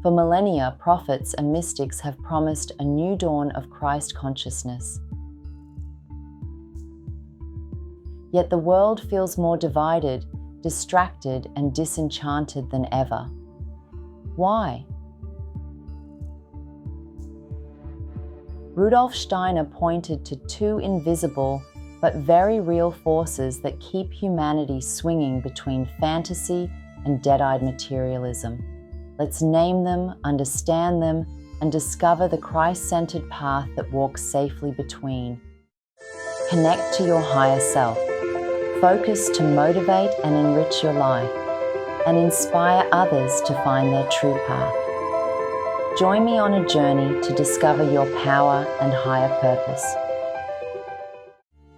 For millennia, prophets and mystics have promised a new dawn of Christ consciousness. Yet the world feels more divided, distracted, and disenchanted than ever. Why? Rudolf Steiner pointed to two invisible but very real forces that keep humanity swinging between fantasy and dead-eyed materialism. Let's name them, understand them, and discover the Christ-centered path that walks safely between. Connect to your higher self. Focus to motivate and enrich your life, and inspire others to find their true path. Join me on a journey to discover your power and higher purpose.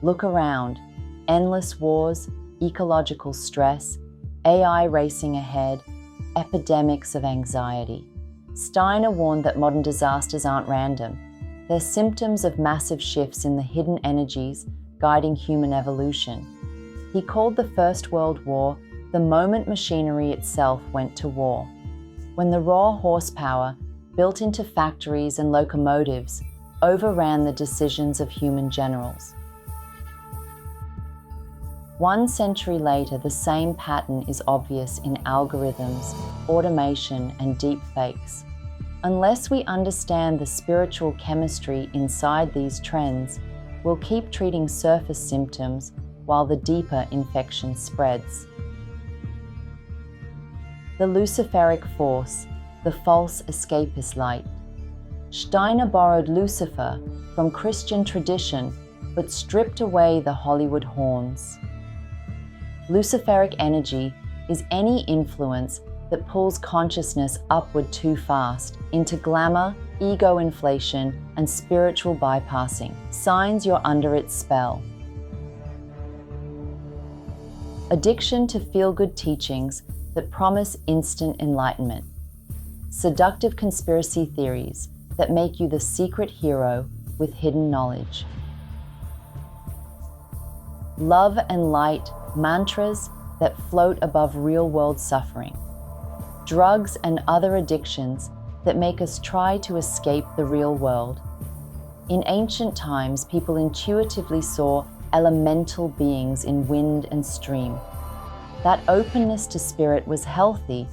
Look around. Endless wars, ecological stress, AI racing ahead, epidemics of anxiety. Steiner warned that modern disasters aren't random. They're symptoms of massive shifts in the hidden energies guiding human evolution. He called the First World War the moment machinery itself went to war, when the raw horsepower built into factories and locomotives overran the decisions of human generals. 1 century later, the same pattern is obvious in algorithms, automation, and deepfakes. Unless we understand the spiritual chemistry inside these trends, we'll keep treating surface symptoms while the deeper infection spreads. The Luciferic force, the false escapist light. Steiner borrowed Lucifer from Christian tradition, but stripped away the Hollywood horns. Luciferic energy is any influence that pulls consciousness upward too fast into glamour, ego inflation, and spiritual bypassing. Signs you're under its spell. Addiction to feel-good teachings that promise instant enlightenment. Seductive conspiracy theories that make you the secret hero with hidden knowledge. Love and light mantras that float above real-world suffering. Drugs and other addictions that make us try to escape the real world. In ancient times, people intuitively saw elemental beings in wind and stream. That openness to spirit was healthy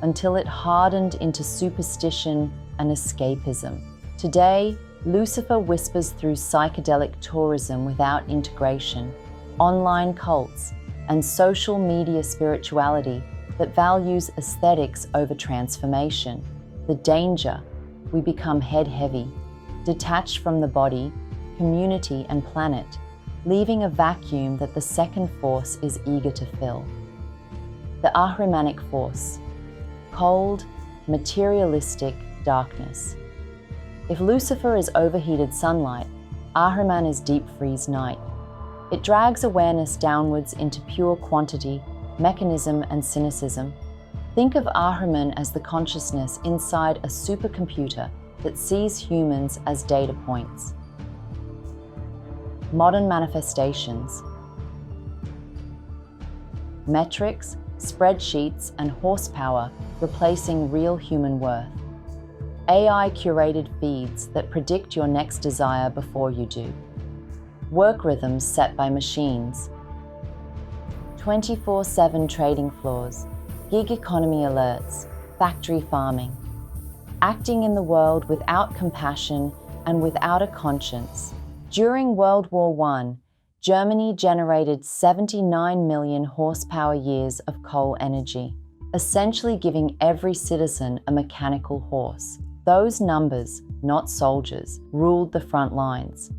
until it hardened into superstition and escapism. Today, Lucifer whispers through psychedelic tourism without integration, online cults, and social media spirituality that values aesthetics over transformation. The danger: we become head-heavy, detached from the body, community, and planet, leaving a vacuum that the second force is eager to fill. The Ahrimanic force: cold, materialistic darkness. If Lucifer is overheated sunlight, Ahriman is deep freeze night. It drags awareness downwards into pure quantity, mechanism, and cynicism. Think of Ahriman as the consciousness inside a supercomputer that sees humans as data points. Modern manifestations. Metrics, spreadsheets, and horsepower replacing real human worth. AI-curated feeds that predict your next desire before you do. Work rhythms set by machines. 24/7 trading floors, gig economy alerts, factory farming. Acting in the world without compassion and without a conscience. During World War I, Germany generated 79 million horsepower years of coal energy, essentially giving every citizen a mechanical horse. Those numbers, not soldiers, ruled the front lines.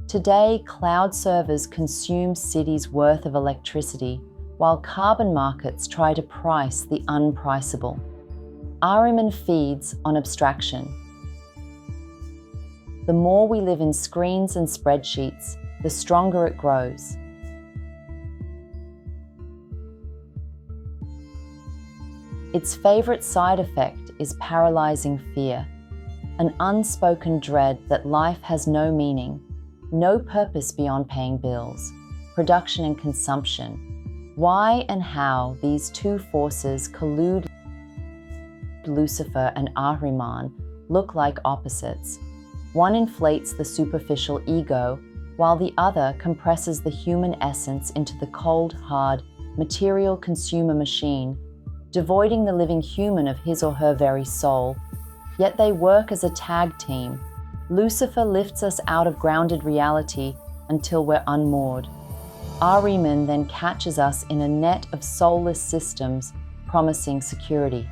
Today, cloud servers consume cities' worth of electricity, while carbon markets try to price the unpriceable. Ahriman feeds on abstraction. The more we live in screens and spreadsheets, the stronger it grows. Its favorite side effect is paralyzing fear, an unspoken dread that life has no meaning, no purpose beyond paying bills, production and consumption. Why and how these two forces collude. Lucifer and Ahriman look like opposites. One inflates the superficial ego, while the other compresses the human essence into the cold, hard, material consumer machine, devoiding the living human of his or her very soul. Yet they work as a tag team. Lucifer lifts us out of grounded reality until we're unmoored. Ahriman then catches us in a net of soulless systems promising security.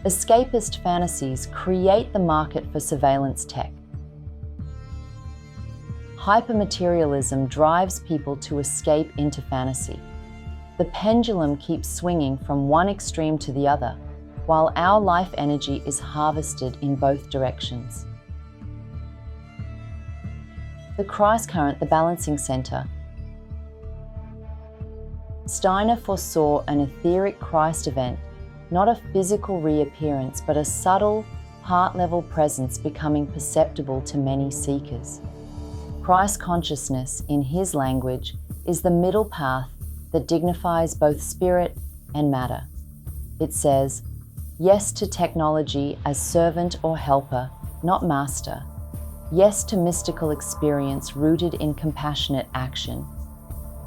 Escapist fantasies create the market for surveillance tech. Hypermaterialism drives people to escape into fantasy. The pendulum keeps swinging from one extreme to the other, while our life energy is harvested in both directions. The Christ current, the balancing center. Steiner foresaw an etheric Christ event, not a physical reappearance, but a subtle, heart-level presence becoming perceptible to many seekers. Christ consciousness, in his language, is the middle path that dignifies both spirit and matter. It says, yes to technology as servant or helper, not master. Yes to mystical experience rooted in compassionate action.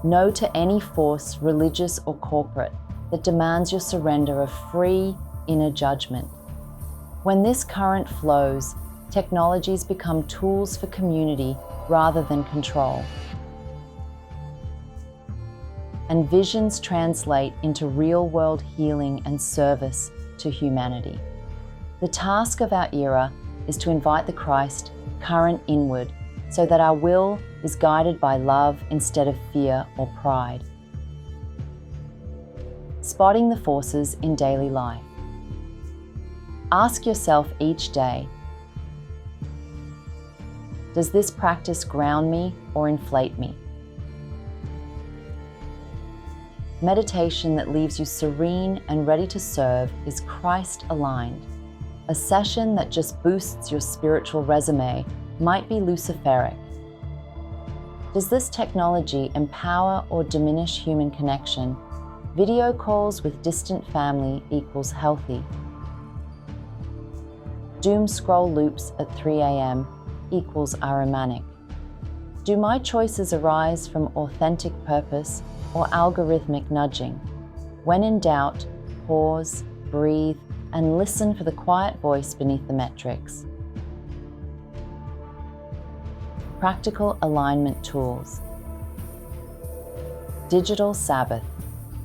No to any force, religious or corporate, that demands your surrender of free inner judgment. When this current flows, technologies become tools for community rather than control. And visions translate into real-world healing and service to humanity. The task of our era is to invite the Christ current inward so that our will is guided by love instead of fear or pride. Spotting the forces in daily life. Ask yourself each day, does this practice ground me or inflate me? Meditation that leaves you serene and ready to serve is Christ-aligned. A session that just boosts your spiritual resume might be Luciferic. Does this technology empower or diminish human connection? Video calls with distant family equals healthy. Doom scroll loops at 3 a.m. equals Ahrimanic. Do my choices arise from authentic purpose or algorithmic nudging? When in doubt, pause, breathe, and listen for the quiet voice beneath the metrics. Practical alignment tools. Digital Sabbath.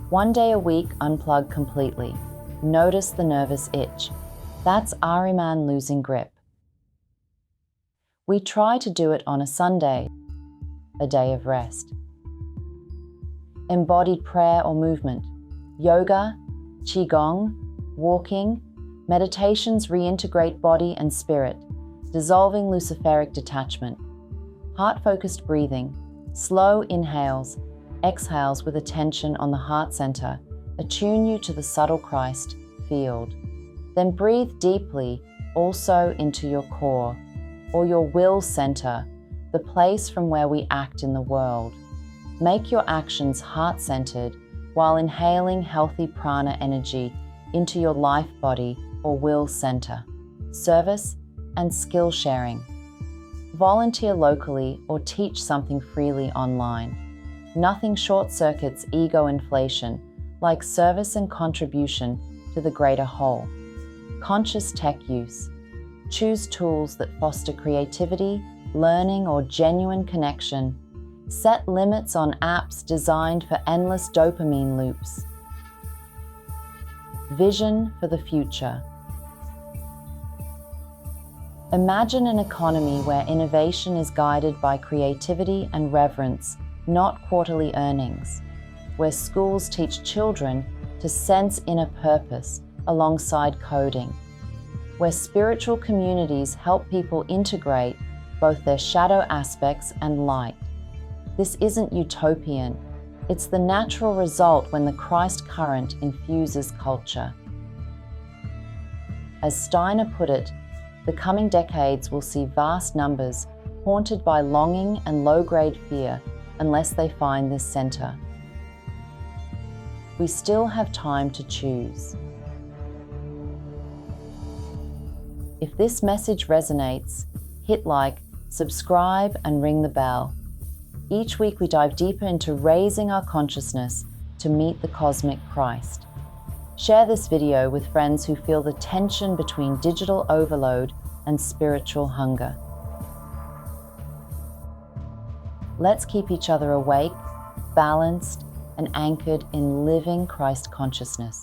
1 day a week, unplug completely. Notice the nervous itch. That's Ahriman losing grip. We try to do it on a Sunday, a day of rest. Embodied prayer or movement. Yoga, qigong, walking, meditations reintegrate body and spirit, dissolving Luciferic detachment. Heart-focused breathing. Slow inhales, exhales with attention on the heart center, attune you to the subtle Christ field. Then breathe deeply also into your core, or your will center, the place from where we act in the world. Make your actions heart-centered while inhaling healthy prana energy into your life body or will center. Service and skill sharing. Volunteer locally or teach something freely online. Nothing short-circuits ego inflation like service and contribution to the greater whole. Conscious tech use. Choose tools that foster creativity, learning, or genuine connection. Set limits on apps designed for endless dopamine loops. Vision for the future. Imagine an economy where innovation is guided by creativity and reverence, not quarterly earnings. Where schools teach children to sense inner purpose alongside coding. Where spiritual communities help people integrate both their shadow aspects and light. This isn't utopian. It's the natural result when the Christ current infuses culture. As Steiner put it, the coming decades will see vast numbers haunted by longing and low-grade fear unless they find this center. We still have time to choose. If this message resonates, hit like, subscribe, and ring the bell. Each week we dive deeper into raising our consciousness to meet the cosmic Christ. Share this video with friends who feel the tension between digital overload and spiritual hunger. Let's keep each other awake, balanced, and anchored in living Christ consciousness.